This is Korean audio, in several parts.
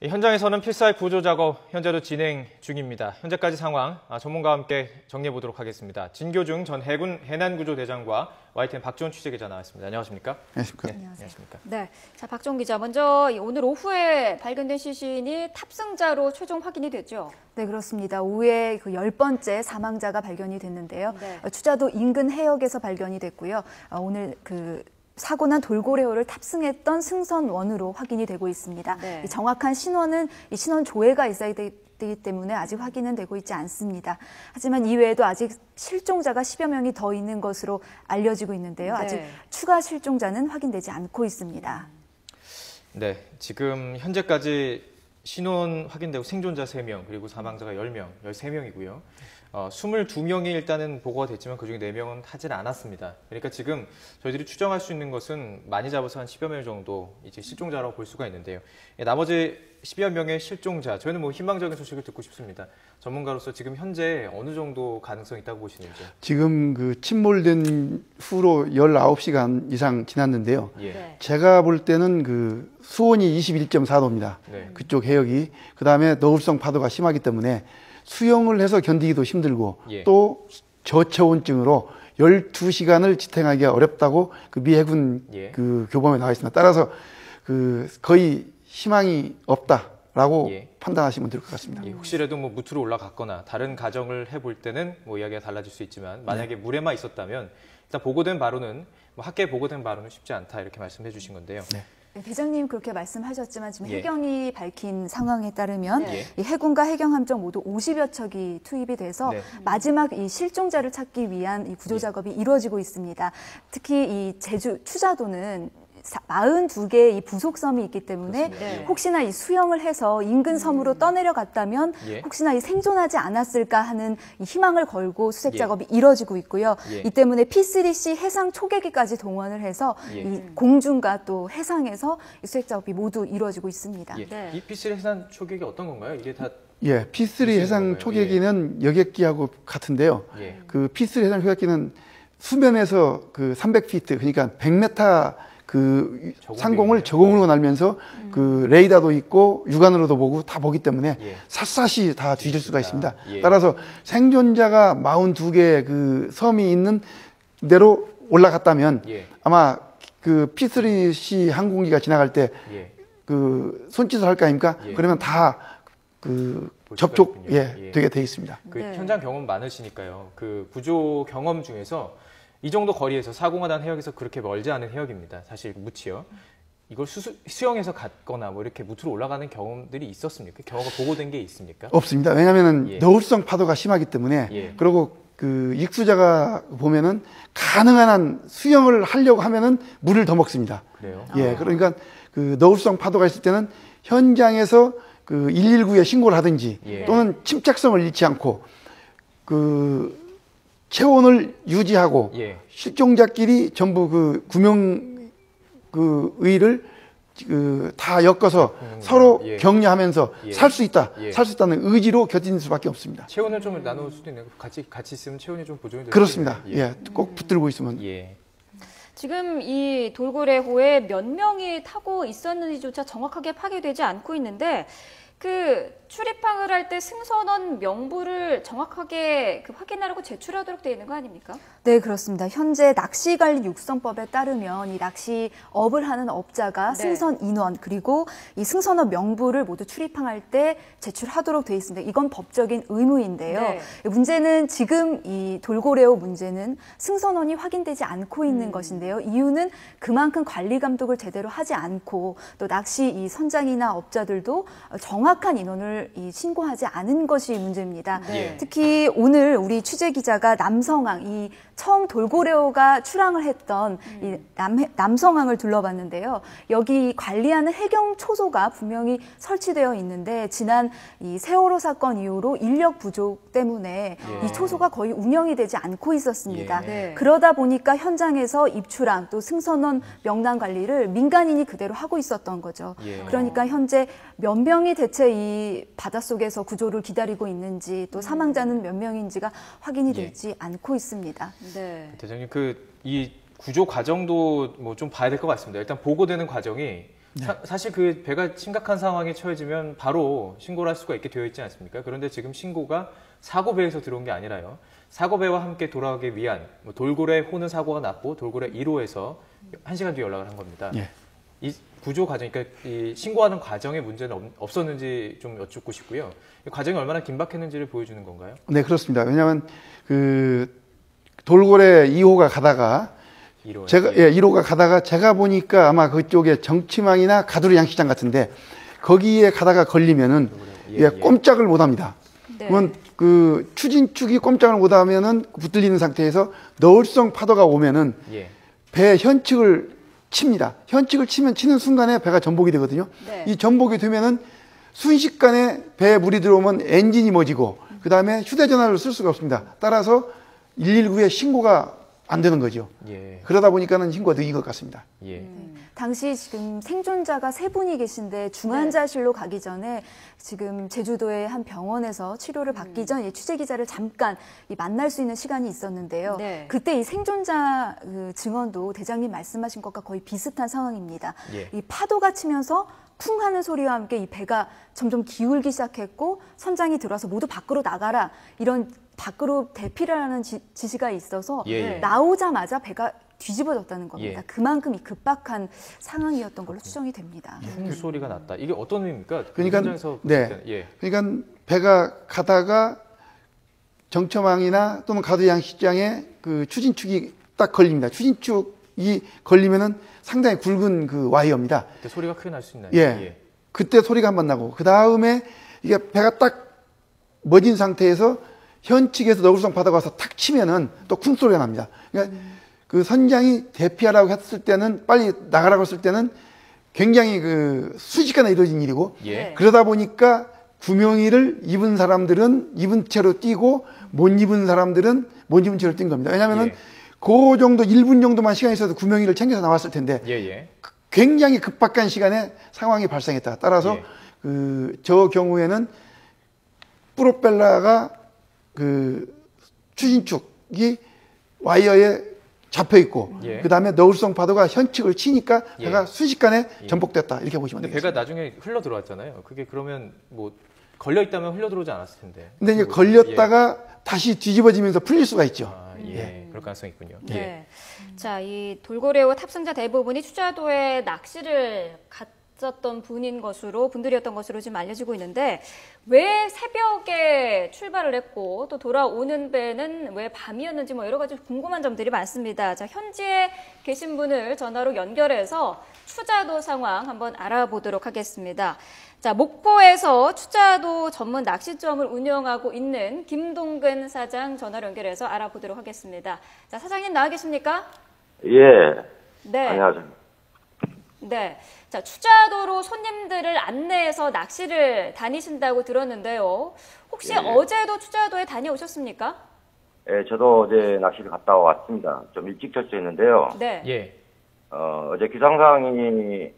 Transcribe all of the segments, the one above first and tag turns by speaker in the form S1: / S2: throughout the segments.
S1: 현장에서는 필사의 구조 작업 현재도 진행 중입니다. 현재까지 상황 전문가와 함께 정리해 보도록 하겠습니다. 진교중 전 해군 해난구조대장과 YTN 박지원 취재기자 나왔습니다. 안녕하십니까?
S2: 안녕하십니까?
S1: 네, 안녕하십니까?
S3: 네, 자 박지원 기자, 먼저 오늘 오후에 발견된 시신이 탑승자로 최종 확인이 됐죠?
S4: 네, 그렇습니다. 오후에 그 10번째 사망자가 발견이 됐는데요.
S3: 네.
S4: 추자도 인근 해역에서 발견이 됐고요. 오늘 사고 난 돌고래호를 탑승했던 승선원으로 확인이 되고 있습니다.
S3: 네.
S4: 이 정확한 신원은 이 신원 조회가 있어야 되기 때문에 아직 확인은 되고 있지 않습니다. 하지만 이외에도 아직 실종자가 10여 명이 더 있는 것으로 알려지고 있는데요.
S3: 네.
S4: 아직 추가 실종자는 확인되지 않고 있습니다.
S1: 네, 지금 현재까지 신원 확인되고 생존자 3명, 그리고 사망자가 10명, 13명이고요. 22명이 일단은 보고가 됐지만 그중에 4명은 하질 않았습니다. 그러니까 지금 저희들이 추정할 수 있는 것은 많이 잡아서 한 10여 명 정도 이제 실종자라고 볼 수가 있는데요. 나머지 10여 명의 실종자, 저희는 뭐 희망적인 소식을 듣고 싶습니다. 전문가로서 지금 현재 어느 정도 가능성이 있다고 보시는지.
S2: 지금 그 침몰된 후로 19시간 이상 지났는데요.
S1: 예.
S3: 네.
S2: 제가 볼 때는 그 수온이 21.4도입니다.
S1: 네.
S2: 그쪽 해역이. 그다음에 너울성 파도가 심하기 때문에 수영을 해서 견디기도 힘들고
S1: 예.
S2: 또 저체온증으로 12시간을 지탱하기가 어렵다고 그 미 해군
S1: 예.
S2: 그 교범에 나와 있습니다. 따라서 그 거의 희망이 없다라고
S1: 예.
S2: 판단하시면 될 것 같습니다.
S1: 예, 혹시라도 뭐 무트로 올라갔거나 다른 가정을 해볼 때는 뭐 이야기가 달라질 수 있지만 만약에 물에만 있었다면 일단 보고된 바로는 뭐 학계에 보고된 바로는 쉽지 않다 이렇게 말씀해 주신 건데요.
S2: 네.
S4: 네, 대장님 그렇게 말씀하셨지만 지금
S1: 예.
S4: 해경이 밝힌 상황에 따르면
S3: 네.
S4: 이 해군과 해경함정 모두 50여 척이 투입이 돼서
S1: 네.
S4: 마지막 이 실종자를 찾기 위한 이 구조 작업이 이루어지고 있습니다. 특히 이 제주 추자도는 42개의 이 부속섬이 있기 때문에
S1: 그렇습니다.
S3: 네.
S4: 혹시나 이 수영을 해서 인근 섬으로 떠내려갔다면
S1: 예.
S4: 혹시나 이 생존하지 않았을까 하는 이 희망을 걸고 수색
S1: 예.
S4: 작업이 이루어지고 있고요.
S1: 예.
S4: 이 때문에 P3C 해상 초계기까지 동원을 해서
S1: 예.
S4: 이 공중과 또 해상에서 이 수색 작업이 모두 이루어지고 있습니다.
S1: 예.
S3: 네.
S1: 이 P3 해상 초격이 어떤 건가요? 이게 다
S2: 예, P3
S1: 무슨
S2: 해상
S1: 건가요?
S2: 초계기는 여객기하고 같은데요.
S1: 예.
S2: 그 P3 해상 초계기는 수면에서 그 300피트, 그러니까 100m 그
S1: 저공비군이요.
S2: 상공을 저공으로 날면서 그 레이더도 있고 육안으로도 보고 다 보기 때문에
S1: 예.
S2: 삿삿이 다 뒤질 수가 있습니다.
S1: 예.
S2: 따라서 생존자가 42개의 그 섬이 있는 데로 올라갔다면
S1: 예.
S2: 아마 그 P3C 항공기가 지나갈 때
S1: 예.
S2: 그 손짓을 할 거 아닙니까?
S1: 예.
S2: 그러면 다 그
S1: 볼 수가
S2: 접촉
S1: 있군요. 예.
S2: 되게 돼 있습니다.
S1: 그
S3: 네.
S1: 현장 경험 많으시니까요. 그 구조 경험 중에서 이 정도 거리에서 사고가 난 해역에서 그렇게 멀지 않은 해역입니다. 사실 무치요. 이걸 수영해서 갔거나 뭐 이렇게 무트로 올라가는 경험들이 있었습니까? 경험가 보고된 게 있습니까?
S2: 없습니다. 왜냐하면
S1: 예.
S2: 너울성 파도가 심하기 때문에
S1: 예.
S2: 그리고 그 익수자가 보면은 가능한 한 수영을 하려고 하면은 물을 더 먹습니다.
S1: 그래요?
S2: 예, 그러니까 그 너울성 파도가 있을 때는 현장에서 그 119에 신고를 하든지
S1: 예.
S2: 또는 침착성을 잃지 않고 그 체온을 유지하고
S1: 예.
S2: 실종자끼리 전부 그 구명 그 의를 그 다 엮어서 서로
S1: 예.
S2: 격려하면서
S1: 예.
S2: 살 수 있다,
S1: 예.
S2: 살 수 있다는 의지로 견디는 수밖에 없습니다.
S1: 체온을 좀 나눌 수도 있네요. 같이 있으면 체온이 좀 보존이 될
S2: 그렇습니다.
S1: 수도 있네요.
S2: 예, 꼭 붙들고 있으면.
S1: 예.
S3: 지금 이 돌고래호에 몇 명이 타고 있었는지조차 정확하게 파악되지 않고 있는데 그 출입항을 할 때 승선원 명부를 정확하게 확인하라고 제출하도록 되어 있는 거 아닙니까?
S4: 네, 그렇습니다. 현재 낚시관리육성법에 따르면 이 낚시업을 하는 업자가
S3: 네.
S4: 승선 인원 그리고 이 승선원 명부를 모두 출입항할 때 제출하도록 되어 있습니다. 이건 법적인 의무인데요.
S3: 네.
S4: 문제는 지금 이 돌고래호 문제는 승선원이 확인되지 않고 있는 것인데요. 이유는 그만큼 관리 감독을 제대로 하지 않고 또 낚시 이 선장이나 업자들도 정확한 인원을 이 신고하지 않은 것이 문제입니다.
S3: 네.
S4: 특히 오늘 우리 취재 기자가 남성항 이 처음 돌고래호가 출항을 했던 이 남성항을 둘러봤는데요. 여기 관리하는 해경 초소가 분명히 설치되어 있는데 지난 이 세월호 사건 이후로 인력 부족 때문에
S1: 예.
S4: 이 초소가 거의 운영이 되지 않고 있었습니다.
S1: 예.
S3: 네.
S4: 그러다 보니까 현장에서 입출항 또 승선원 명단 관리를 민간인이 그대로 하고 있었던 거죠.
S1: 예.
S4: 그러니까 현재 몇 명이 대체 이 바닷속에서 구조를 기다리고 있는지 또 사망자는 몇 명인지가 확인이
S1: 예.
S4: 되지 않고 있습니다.
S3: 네.
S1: 대장님 이 구조 과정도 뭐 좀 봐야 될 것 같습니다. 일단 보고되는 과정이 사실 그 배가 심각한 상황에 처해지면 바로 신고를 할 수가 있게 되어 있지 않습니까? 그런데 지금 신고가 사고배에서 들어온 게 아니라요. 사고배와 함께 돌아가기 위한 돌고래 호는 사고가 났고 돌고래 1호에서 1시간 뒤에 연락을 한 겁니다.
S2: 예.
S1: 이 구조 과정, 그러니까 이 신고하는 과정에 문제는 없었는지 좀 여쭙고 싶고요. 이 과정이 얼마나 긴박했는지를 보여주는 건가요?
S2: 네, 그렇습니다. 왜냐하면 그 돌고래 2호가 가다가
S1: 1호.
S2: 제가 1호가 가다가 제가 보니까 아마 그쪽에 정치망이나 가두리 양식장 같은데 거기에 가다가 걸리면은 꼼짝을 못 합니다.
S3: 네.
S2: 그러면 그 추진축이 꼼짝을 못 하면은 붙들리는 상태에서 너울성 파도가 오면은
S1: 예.
S2: 배 현측을 칩니다. 현측을 치는 순간에 배가 전복이 되거든요.
S3: 네.
S2: 이 전복이 되면은 순식간에 배에 물이 들어오면 엔진이 멎이고 그 다음에 휴대전화를 쓸 수가 없습니다. 따라서 119에 신고가 안 되는 거죠.
S1: 예.
S2: 그러다 보니까는 신고가 느린 것 같습니다.
S1: 예.
S4: 당시 지금 생존자가 3분이 계신데 중환자실로 가기 전에 지금 제주도의 한 병원에서 치료를 받기 전 이 취재 기자를 잠깐 만날 수 있는 시간이 있었는데요.
S3: 네.
S4: 그때 이 생존자 그 증언도 대장님 말씀하신 것과 거의 비슷한 상황입니다.
S1: 예.
S4: 이 파도가 치면서 쿵 하는 소리와 함께 이 배가 점점 기울기 시작했고 선장이 들어와서 모두 밖으로 나가라 이런 밖으로 대피라는 지시가 있어서
S1: 예, 예.
S4: 나오자마자 배가 뒤집어졌다는 겁니다.
S1: 예.
S4: 그만큼 이 급박한 상황이었던 걸로 추정이 됩니다.
S1: 쿵 소리가 났다. 이게 어떤 의미입니까?
S2: 그러니까
S1: 현장에서
S2: 네.
S1: 봤을 때는. 예.
S2: 그러니까 배가 가다가 정처망이나 또는 가두 양식장에 그 추진축이 딱 걸립니다. 추진축이 걸리면은 상당히 굵은 그 와이어입니다.
S1: 그때 소리가 크게 날 수 있나요?
S2: 예. 그때 소리가 한번 나고 그 다음에 이게 배가 딱 멎은 상태에서 현측에서 너울성 파도가 와서 탁 치면은 또 쿵 소리가 납니다. 그러니까 그 선장이 대피하라고 했을 때는 빨리 나가라고 했을 때는 굉장히 그 순식간에 이루어진 일이고
S1: 예.
S2: 그러다 보니까 구명의를 입은 사람들은 입은 채로 뛰고 못 입은 사람들은 못 입은 채로 뛴 겁니다. 왜냐하면은
S1: 예.
S2: 그 정도 1분 정도만 시간이 있어도 구명의를 챙겨서 나왔을 텐데
S1: 예, 예.
S2: 굉장히 급박한 시간에 상황이 발생했다. 따라서
S1: 예.
S2: 저 경우에는 프로펠러가 그 추진축이 와이어에 잡혀 있고
S1: 예.
S2: 그다음에 너울성 파도가 현측을 치니까
S1: 예.
S2: 배가 순식간에
S1: 예.
S2: 전복됐다. 이렇게 보시면
S1: 근데
S2: 되겠습니다.
S1: 배가 나중에 흘러 들어왔잖아요. 그게 그러면 뭐 걸려 있다면 흘러 들어오지 않았을 텐데.
S2: 근데 이제
S1: 뭐,
S2: 걸렸다가 다시 뒤집어지면서 풀릴 수가 있죠.
S1: 예. 그럴 가능성이 있군요. 예.
S3: 네. 자, 이 돌고래호 탑승자 대부분이 추자도에 낚시를 갔었던 분인 것으로 분들이었던 것으로 지금 알려지고 있는데 왜 새벽에 출발을 했고 또 돌아오는 배는 왜 밤이었는지 뭐 여러 가지 궁금한 점들이 많습니다. 자, 현지에 계신 분을 전화로 연결해서 추자도 상황 한번 알아보도록 하겠습니다. 자, 목포에서 추자도 전문 낚시점을 운영하고 있는 김동근 사장 전화로 연결해서 알아보도록 하겠습니다. 자, 사장님 나와 계십니까?
S5: 예.
S3: 네.
S5: 안녕하세요.
S3: 네. 자, 추자도로 손님들을 안내해서 낚시를 다니신다고 들었는데요. 혹시
S5: 예.
S3: 어제도 추자도에 다녀오셨습니까?
S5: 예, 저도 어제 낚시를 갔다 왔습니다. 좀 일찍 철수했는데요.
S3: 네.
S1: 예.
S5: 어제 기상상황이,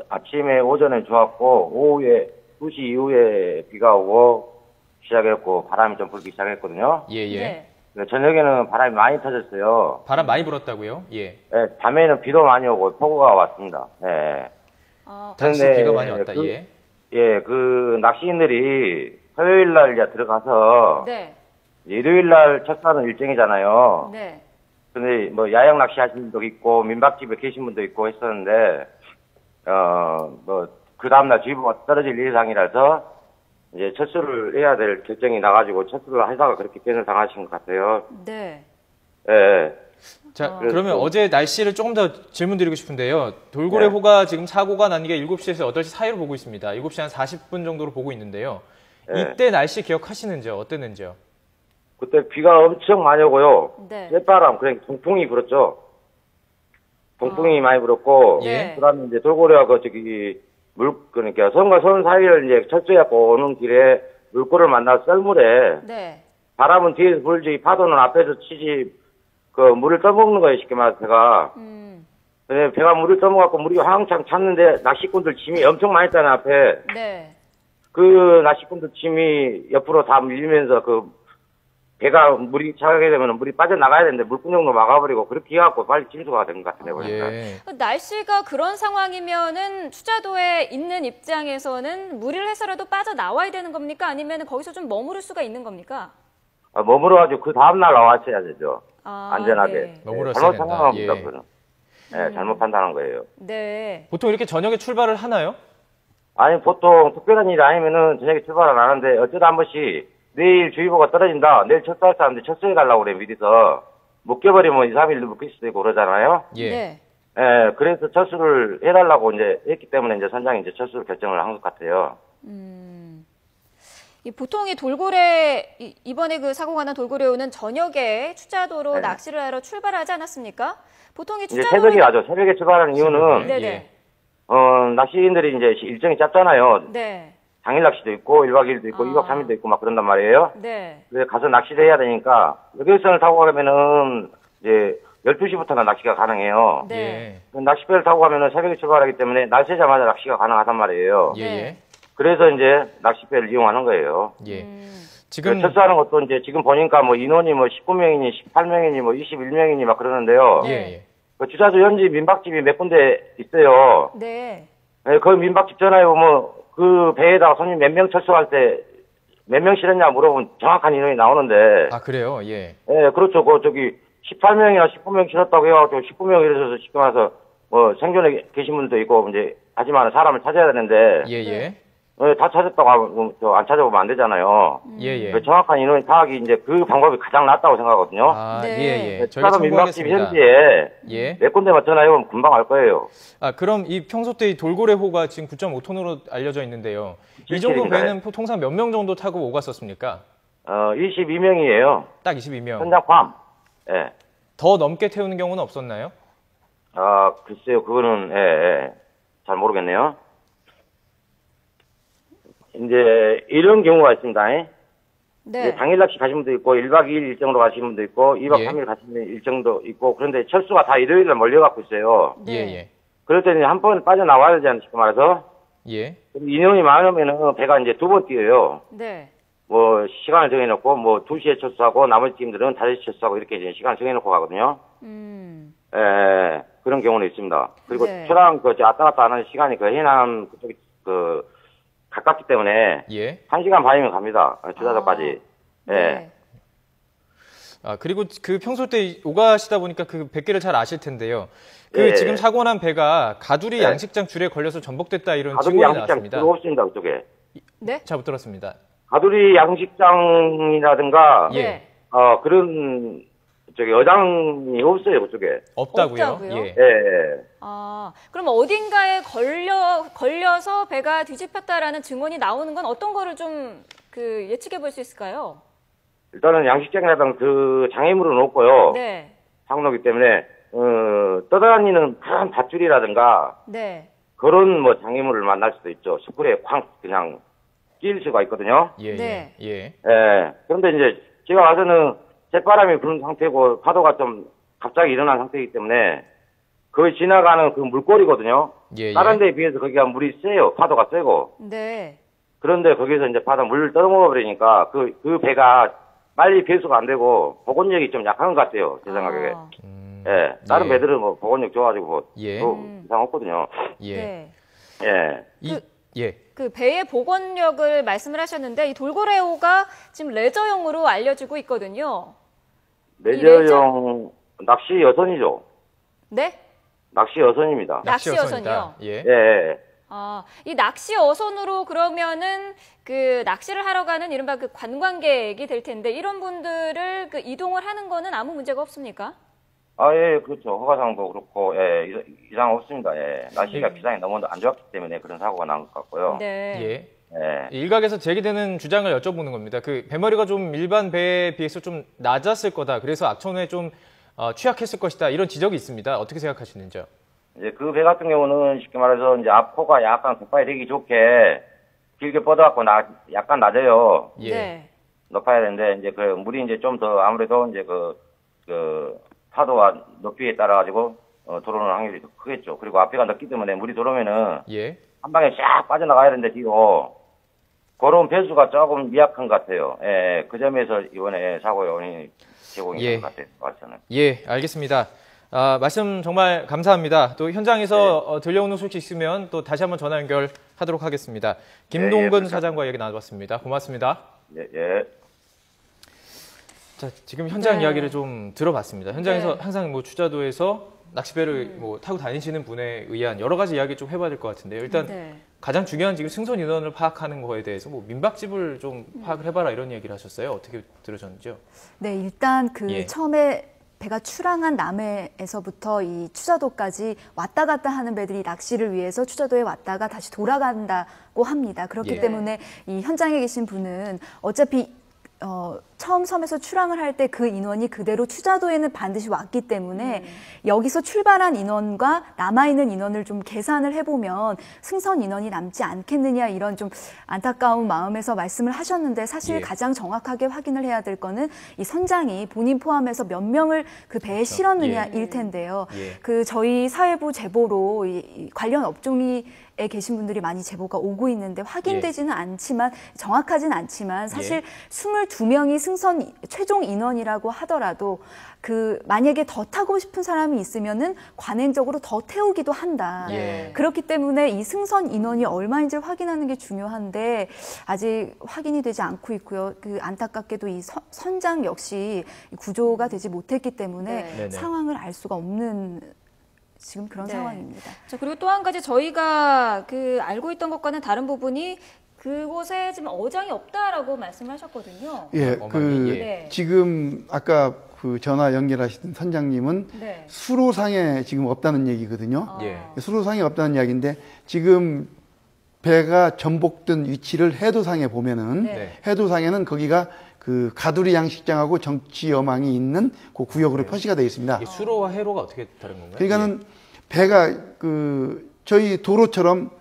S5: 아침에 오전에 좋았고, 오후에, 2시 이후에 비가 오고 시작했고, 바람이 좀 불기 시작했거든요.
S1: 예, 예.
S3: 네.
S5: 근데 저녁에는 바람이 많이 터졌어요.
S1: 바람 많이 불었다고요? 예.
S5: 예, 밤에는 비도 많이 오고, 폭우가 왔습니다. 예.
S1: 당시
S5: 근데
S1: 비가 많이 왔다. 예.
S5: 예, 그 낚시인들이 토요일 날 이제 들어가서,
S3: 네.
S5: 일요일 날 첫사는 일정이잖아요.
S3: 네.
S5: 근데 뭐 야영 낚시 하시는 분도 있고 민박집에 계신 분도 있고 했었는데 뭐 그 다음날 주의보가 떨어질 예상이라서 이제 철수를 해야 될 결정이 나가지고 철수를 하다가 그렇게 변을 당하신 것 같아요.
S3: 네.
S5: 예.
S1: 자,
S5: 그래서
S1: 그러면
S5: 또-
S1: 어제 날씨를 조금 더 질문 드리고 싶은데요. 돌고래호가 지금 사고가 난 게 7시에서 8시 사이로 보고 있습니다. 7시 한 40분 정도로 보고 있는데요.
S5: 예.
S1: 이때 날씨 기억하시는지요? 어땠는지요?
S5: 그때 비가 엄청 많이 오고요.
S3: 네.
S5: 쐐바람 그냥 동풍이 불었죠. 동풍이 많이 불었고
S3: 네.
S5: 그다음에 이제 돌고래가 그러니까 선과 선 사이를 이제 철수해갖고 오는 길에 물고를 만나 썰물에
S3: 네.
S5: 바람은 뒤에서 불지 파도는 앞에서 치지 그 물을 떠먹는 거예요 쉽게 말해서 배가. 근데 배가 물을 떠먹었고 물이 황창 찼는데 낚시꾼들 짐이 엄청 많이 있잖아요 앞에.
S3: 네.
S5: 그 낚시꾼들 짐이 옆으로 다 밀리면서 그 배가 물이 차게 되면 물이 빠져나가야 되는데 물구멍으로 막아버리고 그렇게 해갖고 빨리 침수가 된 것 같은데 보니까.
S1: 예.
S3: 날씨가 그런 상황이면은 투자도에 있는 입장에서는 무리를 해서라도 빠져나와야 되는 겁니까? 아니면 거기서 좀 머무를 수가 있는 겁니까?
S5: 머물러가지고 그 다음날 나왔어야 되죠. 안전하게.
S3: 네.
S1: 머물렀어야
S5: 잘못
S1: 된다.
S5: 판단합니다.
S1: 예.
S5: 그거는. 네, 잘못 판단한 거예요.
S3: 네.
S1: 보통 이렇게 저녁에 출발을 하나요?
S5: 아니, 보통 특별한 일이 아니면은 저녁에 출발을 안 하는데 어쩌다 한 번씩 내일 주의보가 떨어진다. 내일 철수할 사람들 철수해 가려고 그래, 미리서. 묶여버리면 2, 3일 묶일 수도 있고 그러잖아요.
S1: 예.
S3: 네.
S5: 예, 그래서 철수를 해달라고 이제 했기 때문에 이제 선장이 이제 철수를 결정을 한 것 같아요.
S3: 이 보통 이 돌고래 이번에 그 사고가 난 돌고래호는 저녁에 추자도로
S5: 네.
S3: 낚시를 하러 출발하지 않았습니까? 보통 이
S5: 이제
S3: 추자도로
S5: 새벽에 가죠. 새벽에 출발하는 이유는,
S3: 네네.
S1: 예.
S5: 낚시인들이 이제 일정이 짧잖아요.
S3: 네.
S5: 당일 낚시도 있고, 1박 2일도 있고,
S3: 아.
S5: 2박 3일도 있고 막 그런단 말이에요.
S3: 네.
S5: 그래서 가서 낚시를 해야 되니까, 여객선을 타고 가면은, 이제, 12시부터가 낚시가 가능해요.
S3: 네.
S1: 예.
S5: 낚시배를 타고 가면은 새벽에 출발하기 때문에, 날 새자마자 낚시가 가능하단 말이에요.
S1: 예. 예.
S5: 그래서 이제, 낚시배를 이용하는 거예요.
S1: 예. 지금
S5: 철수하는 것도 이제, 지금 보니까 뭐, 인원이 뭐, 19명이니, 18명이니, 뭐, 21명이니 막 그러는데요.
S1: 예. 예.
S5: 그 주자도 현지 민박집이 몇 군데 있어요.
S3: 네.
S5: 네, 그 민박집 전화해 보면 그 배에다가 손님 몇 명 철수할 때 몇 명 실었냐 물어보면 정확한 인원이 나오는데.
S1: 아 그래요. 예.
S5: 예, 그렇죠. 그 저기 18명이나 19명 실었다고 해가지고 19명 이래서 쉽게 말해서 뭐 생존에 계신 분도 있고 이제 하지만 사람을 찾아야 되는데.
S1: 예. 예.
S5: 다 찾았다고 하면 안 찾아보면 안 되잖아요.
S1: 예. 예.
S5: 그 정확한 인원 파악이 이제 그 방법이 가장 낫다고 생각하거든요.
S1: 아
S3: 네.
S1: 예. 예. 저희가
S5: 추가로 민박집
S1: 참고하겠습니다.
S5: 현지에
S1: 예.
S5: 몇 군데만 전화해 보면 금방 알 거예요.
S1: 아 그럼 이 평소 때 이 돌고래호가 지금 9.5톤으로 알려져 있는데요. 이 정도
S5: 17인가요?
S1: 배는 통상 몇 명 정도 타고 오갔었습니까?
S5: 22명이에요.
S1: 딱 22명.
S5: 현장 포함. 예.
S1: 더 넘게 태우는 경우는 없었나요?
S5: 글쎄요, 그거는, 예. 잘 모르겠네요. 이제, 이런 경우가 있습니다.
S3: 네.
S5: 이제 당일 낚시 가신 분도 있고, 1박 2일 일정으로 가신 분도 있고, 2박
S1: 예.
S5: 3일 가신 일정도 있고, 그런데 철수가 다 일요일에 몰려갖고 있어요.
S3: 네.
S1: 예. 예.
S5: 그럴 때는 한 번 빠져나와야 되지 않을까 말해서,
S1: 예.
S5: 인원이 많으면은 배가 이제 2번 뛰어요.
S3: 네.
S5: 뭐, 시간을 정해놓고, 뭐, 2시에 철수하고, 나머지 팀들은 5시에 철수하고, 이렇게 이제 시간을 정해놓고 가거든요. 예, 그런 경우는 있습니다. 그리고
S3: 네.
S5: 저랑 왔다 갔다 하는 시간이 그 해남 그쪽이 가깝기 때문에
S1: 예.
S5: 1시간 반이면 갑니다. 주자도까지. 예.
S3: 네.
S1: 아 그리고 그 평소 때 오가시다 보니까 그 백개를 잘 아실 텐데요. 그
S5: 예.
S1: 지금 사고 난 배가 가두리
S5: 네.
S1: 양식장 줄에 걸려서 전복됐다 이런
S5: 가두리
S1: 증언이
S5: 양식장
S1: 나왔습니다.
S5: 들어 없습니다, 그쪽에.
S3: 네.
S1: 잘 못 들었습니다.
S5: 가두리 양식장이라든가,
S3: 네.
S5: 그런, 어장이 없어요, 그쪽에.
S1: 없다고요?
S3: 없다고요?
S1: 예.
S5: 예.
S3: 그럼 어딘가에 걸려서 배가 뒤집혔다라는 증언이 나오는 건 어떤 거를 좀 그 예측해 볼 수 있을까요?
S5: 일단은 양식장이라든가 그 장애물은 없고요.
S3: 네.
S5: 항로기 때문에, 떠다니는 큰 밧줄이라든가,
S3: 네.
S5: 그런 뭐 장애물을 만날 수도 있죠. 숯불에 그냥 끼일 수가 있거든요.
S1: 예.
S3: 네.
S1: 예. 예.
S5: 예. 그런데 이제 제가 와서는 쇳바람이 부는 상태고 파도가 좀 갑자기 일어난 상태이기 때문에 거기 지나가는 그 물꼬리거든요.
S1: 예.
S5: 다른 데에 비해서 거기가 물이 세요. 파도가 세고.
S3: 네.
S5: 그런데 거기서 이제 바다 물을 떠먹어 버리니까 그 배가 빨리 배수가 안 되고 복원력이 좀 약한 것 같아요. 제 생각에. 예. 다른
S1: 예.
S5: 배들은 뭐 복원력 좋아가지고 뭐
S1: 예.
S5: 이상 없거든요.
S1: 예.
S3: 네.
S5: 예.
S1: 예.
S3: 그 배의 복원력을 말씀을 하셨는데 이 돌고래호가 지금 레저용으로 알려지고 있거든요.
S5: 레저용 낚시 여선이죠.
S3: 네?
S5: 낚시 여선입니다.
S3: 낚시
S1: 낚시여선이다.
S3: 여선이요?
S1: 예.
S5: 예.
S3: 이 낚시 어선으로 그러면은 그 낚시를 하러 가는 이른바 그 관광객이 될 텐데 이런 분들을 그 이동을 하는 거는 아무 문제가 없습니까?
S5: 예, 그렇죠. 허가상도 그렇고, 예, 이상 없습니다. 예. 날씨가 기상이 너무 안 좋았기 때문에 그런 사고가 난 것 같고요.
S3: 네.
S1: 예.
S5: 예.
S1: 일각에서 제기되는 주장을 여쭤보는 겁니다. 그 배머리가 좀 일반 배에 비해서 좀 낮았을 거다. 그래서 악천후에 좀 취약했을 것이다. 이런 지적이 있습니다. 어떻게 생각하시는지요?
S5: 이제 그 배 같은 경우는 쉽게 말해서 이제 앞코가 약간 굿바이 되기 좋게 길게 뻗어갖고 약간 낮아요.
S1: 예.
S3: 네.
S5: 높아야 되는데, 이제 그 물이 이제 좀 더 아무래도 이제 그 파도와 높이에 따라가지고, 들어오는 확률이 더 크겠죠. 그리고 앞에가 넓기 때문에 물이 들어오면은,
S1: 예.
S5: 한 방에 쫙 빠져나가야 되는데, 뒤로. 그런 변수가 조금 미약한 것 같아요. 예, 그 점에서 이번에 사고의 원인이 제공이
S1: 예.
S5: 된 것 같아요. 저는.
S1: 예, 알겠습니다. 말씀 정말 감사합니다. 또 현장에서 들려오는 소식 있으면 또 다시 한번 전화 연결하도록 하겠습니다. 김동근 사장과 얘기 나눠봤습니다. 고맙습니다.
S5: 예, 예.
S1: 자, 지금 현장
S3: 네.
S1: 이야기를 좀 들어봤습니다. 현장에서
S3: 네.
S1: 항상 뭐 추자도에서 낚시배를 뭐 타고 다니시는 분에 의한 여러 가지 이야기 좀 해봐야 될 것 같은데요. 일단
S3: 네.
S1: 가장 중요한 지금 승선 인원을 파악하는 거에 대해서 뭐 민박집을 좀 파악을 해봐라 이런 얘기를 하셨어요. 어떻게 들으셨는지요?
S4: 네, 일단 그
S1: 예.
S4: 처음에 배가 출항한 남해에서부터 이 추자도까지 왔다 갔다 하는 배들이 낚시를 위해서 추자도에 왔다가 다시 돌아간다고 합니다. 그렇기
S1: 예.
S4: 때문에 이 현장에 계신 분은 어차피 처음 섬에서 출항을 할 때 그 인원이 그대로 추자도에는 반드시 왔기 때문에 여기서 출발한 인원과 남아있는 인원을 좀 계산을 해보면 승선 인원이 남지 않겠느냐 이런 좀 안타까운 마음에서 말씀을 하셨는데 사실
S1: 예.
S4: 가장 정확하게 확인을 해야 될 거는 이 선장이 본인 포함해서 몇 명을 그 배에
S1: 그렇죠.
S4: 실었느냐일 텐데요.
S1: 예.
S4: 그 저희 사회부 제보로 이 관련 업종이 에 계신 분들이 많이 제보가 오고 있는데 확인되지는 않지만 정확하지는 않지만 사실 22명이 승선 최종 인원이라고 하더라도 그 만약에 더 타고 싶은 사람이 있으면은 관행적으로 더 태우기도 한다.
S1: 예.
S4: 그렇기 때문에 이 승선 인원이 얼마인지를 확인하는 게 중요한데 아직 확인이 되지 않고 있고요. 그 안타깝게도 이 선장 역시 구조가 되지 못했기 때문에
S3: 네.
S4: 상황을 알 수가 없는 지금 그런
S3: 네.
S4: 상황입니다.
S3: 자, 그리고 또 한 가지 저희가 그 알고 있던 것과는 다른 부분이 그곳에 지금 어장이 없다라고 말씀을 하셨거든요.
S2: 예,
S1: 어머니, 예.
S3: 네.
S2: 지금 아까 그 전화 연결하시던 선장님은
S3: 네.
S2: 수로상에 지금 없다는 얘기거든요.
S1: 예.
S2: 수로상에 없다는 이야기인데 지금 배가 전복된 위치를 해도상에 보면은
S3: 네.
S2: 해도상에는 거기가 그 가두리 양식장하고 정치 여망이 있는 그 구역으로 표시가 되어 있습니다.
S1: 이게 수로와 해로가 어떻게 다른 건가요?
S2: 그러니까는 배가 그 저희 도로처럼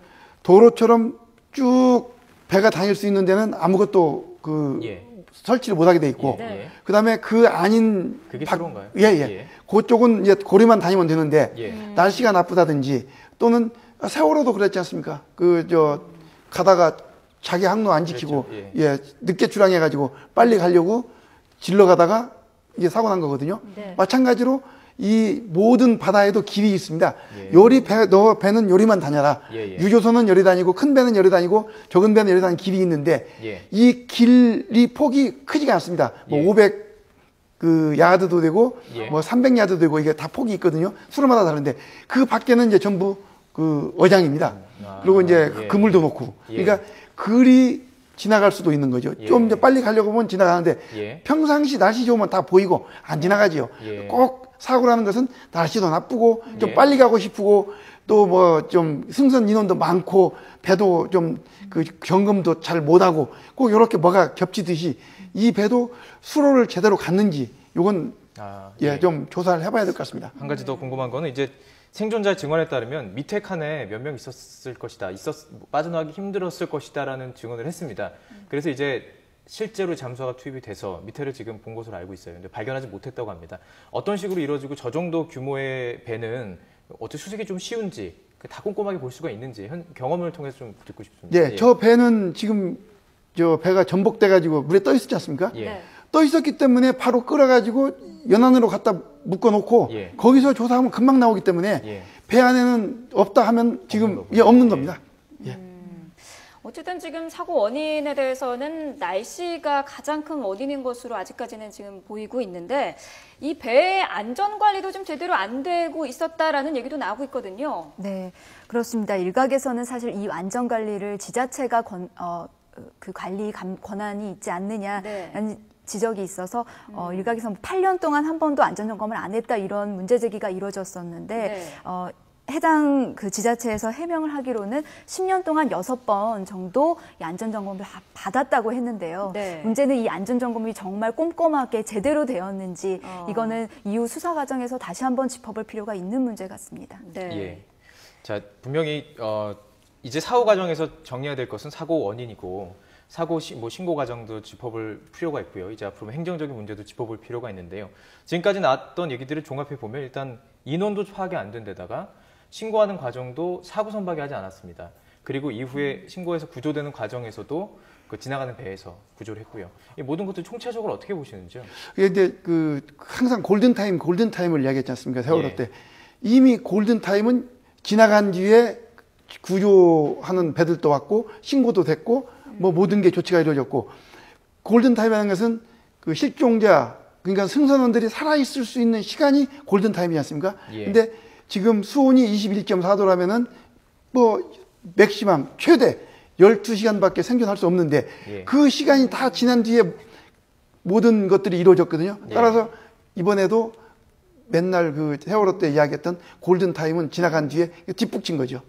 S2: 쭉 배가 다닐 수 있는 데는 아무것도 그
S1: 예.
S2: 설치를 못하게 돼 있고
S1: 예.
S2: 그다음에 그 아닌
S1: 그게 수로인가요?
S2: 예예.
S1: 예.
S2: 그쪽은 이제 고리만 다니면 되는데
S1: 예.
S2: 날씨가 나쁘다든지 또는 세월호도 그랬지 않습니까? 그 저 가다가 자기 항로 안 지키고
S1: 그렇죠.
S2: 예 늦게 출항해가지고 빨리 가려고 질러 가다가 이게 사고 난 거거든요.
S3: 네.
S2: 마찬가지로 이 모든 바다에도 길이 있습니다.
S1: 예.
S2: 너 배는 요리만 다녀라.
S1: 예, 예.
S2: 유조선은 요리 다니고 큰 배는 요리 다니고 적은 배는 요리 다니는 길이 있는데
S1: 예.
S2: 이 길이 폭이 크지가 않습니다. 뭐
S1: 예.
S2: 500 그 야드도 되고
S1: 예.
S2: 뭐 300야드 되고 이게 다 폭이 있거든요. 수로마다 다른데 그 밖에는 이제 전부 그 어장입니다. 그리고 이제
S1: 예.
S2: 그물도 놓고
S1: 예.
S2: 그러니까 글이 지나갈 수도 있는 거죠.
S1: 예.
S2: 좀 이제 빨리 가려고 하면 지나가는데
S1: 예.
S2: 평상시 날씨 좋으면 다 보이고 안 지나가지요.
S1: 예.
S2: 꼭 사고라는 것은 날씨도 나쁘고 좀
S1: 예.
S2: 빨리 가고 싶고 또 뭐 좀 승선 인원도 많고 배도 좀 그 점검도 잘 못하고 꼭 이렇게 뭐가 겹치듯이 이 배도 수로를 제대로 갔는지 요건 예, 좀 조사를 해봐야 될 것 같습니다.
S1: 한 가지 더 궁금한 거는 이제 생존자의 증언에 따르면 밑에 칸에 몇 명 있었을 것이다, 빠져나가기 힘들었을 것이다라는 증언을 했습니다. 그래서 이제 실제로 잠수화가 투입이 돼서 밑에를 지금 본 것으로 알고 있어요. 근데 발견하지 못했다고 합니다. 어떤 식으로 이루어지고 저 정도 규모의 배는 어떻게 수색이 좀 쉬운지 다 꼼꼼하게 볼 수가 있는지 경험을 통해서 좀 듣고 싶습니다.
S2: 예, 저 배는 지금 저 배가 전복돼가지고 물에 떠 있었지 않습니까?
S1: 예.
S3: 네.
S2: 떠 있었기 때문에 바로 끌어가지고 연안으로 갖다 묶어놓고
S1: 예.
S2: 거기서 조사하면 금방 나오기 때문에
S1: 예.
S2: 배 안에는 없다 하면 지금
S1: 없는 거군요.
S2: 없는
S1: 예.
S2: 겁니다.
S3: 어쨌든 지금 사고 원인에 대해서는 날씨가 가장 큰 원인인 것으로 아직까지는 지금 보이고 있는데 이 배의 안전 관리도 좀 제대로 안 되고 있었다라는 얘기도 나오고 있거든요.
S4: 네, 그렇습니다. 일각에서는 사실 이 안전 관리를 지자체가 그 관리 권한이 있지 않느냐라는
S3: 네.
S4: 지적이 있어서 일각에서는 8년 동안 한 번도 안전 점검을 안 했다 이런 문제 제기가 이루어졌었는데
S3: 네.
S4: 해당 그 지자체에서 해명을 하기로는 10년 동안 6번 정도 이 안전점검을 받았다고 했는데요.
S3: 네.
S4: 문제는 이 안전점검이 정말 꼼꼼하게 제대로 되었는지 이거는 이후 수사 과정에서 다시 한번 짚어볼 필요가 있는 문제 같습니다.
S3: 네.
S1: 예. 자, 분명히 이제 사고 과정에서 정리해야 될 것은 사고 원인이고 사고 신고 과정도 짚어볼 필요가 있고요. 이제 앞으로 행정적인 문제도 짚어볼 필요가 있는데요. 지금까지 나왔던 얘기들을 종합해 보면 일단 인원도 파악이 안 된 데다가 신고하는 과정도 사고 선박이 하지 않았습니다. 그리고 이후에 신고해서 구조되는 과정에서도 그 지나가는 배에서 구조를 했고요. 이 모든 것들 총체적으로 어떻게 보시는지요?
S2: 근데 그 항상 골든타임을 이야기했지 않습니까? 세월호
S1: 예.
S2: 때. 이미 골든타임은 지나간 뒤에 구조하는 배들도 왔고, 신고도 됐고, 뭐 모든 게 조치가 이루어졌고, 골든타임이라는 것은 그 실종자, 그러니까 승선원들이 살아있을 수 있는 시간이 골든타임이지 않습니까?
S1: 예.
S2: 근데 지금 수온이 21.4도라면은 뭐 맥시멈, 최대 12시간밖에 생존할 수 없는데
S1: 예.
S2: 그 시간이 다 지난 뒤에 모든 것들이 이루어졌거든요.
S1: 예.
S2: 따라서 이번에도 맨날 그 세월호 때 이야기했던 골든타임은 지나간 뒤에 뒷북친 거죠.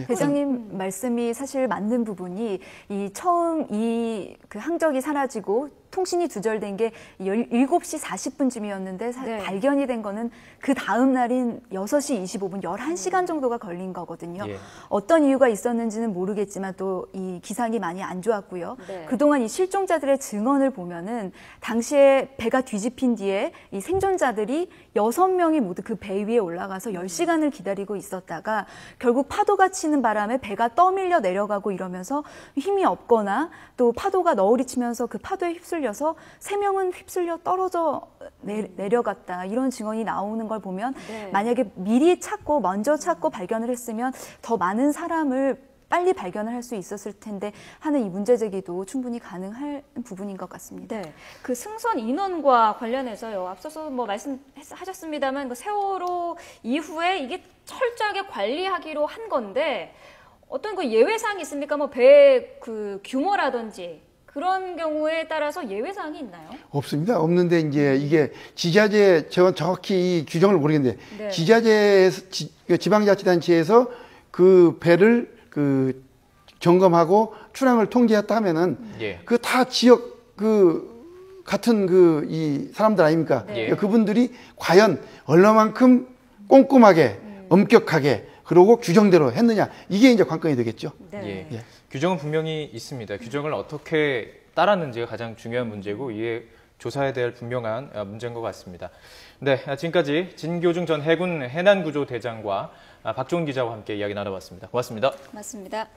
S4: 대장님 말씀이 사실 맞는 부분이 이 처음 이 그 항적이 사라지고 통신이 두절된 게 7시 40분쯤이었는데
S3: 네.
S4: 발견이 된 거는 그 다음 날인 6시 25분, 11시간 정도가 걸린 거거든요.
S1: 예.
S4: 어떤 이유가 있었는지는 모르겠지만 또 이 기상이 많이 안 좋았고요.
S3: 네.
S4: 그동안 이 실종자들의 증언을 보면은 당시에 배가 뒤집힌 뒤에 이 생존자들이 6명이 모두 그 배 위에 올라가서 10시간을 기다리고 있었다가 결국 파도가 치는 바람에 배가 떠밀려 내려가고 이러면서 힘이 없거나 또 파도가 너울이 치면서 그 파도에 휩쓸려서 3명은 휩쓸려 떨어져 내려갔다. 이런 증언이 나오는 걸 보면
S3: 네.
S4: 만약에 미리 찾고 먼저 찾고 발견을 했으면 더 많은 사람을 빨리 발견을 할 수 있었을 텐데 하는 이 문제 제기도 충분히 가능할 부분인 것 같습니다.
S3: 네, 그 승선 인원과 관련해서요. 앞서서 뭐 말씀하셨습니다만 그 세월호 이후에 이게 철저하게 관리하기로 한 건데 어떤 그 예외사항이 있습니까? 뭐 배 그 규모라든지 그런 경우에 따라서 예외사항이 있나요?
S2: 없습니다. 없는데 이제 이게 지자체, 제가 정확히 이 규정을 모르겠는데
S3: 네.
S2: 지방자치단체에서 그 배를 그 점검하고 출항을 통제했다 하면은
S1: 예.
S2: 그 다 지역 그 같은 그 이 사람들 아닙니까?
S1: 네.
S2: 그러니까 그분들이 과연 얼마만큼 꼼꼼하게 엄격하게 그러고 규정대로 했느냐 이게 이제 관건이 되겠죠.
S3: 네.
S1: 예. 규정은 분명히 있습니다. 규정을 어떻게 따랐는지가 가장 중요한 문제고 이에 조사해야 될 분명한 문제인 것 같습니다. 네, 지금까지 진교중 전 해군 해난구조대장과 박종훈 기자와 함께 이야기 나눠봤습니다. 고맙습니다.
S3: 맞습니다.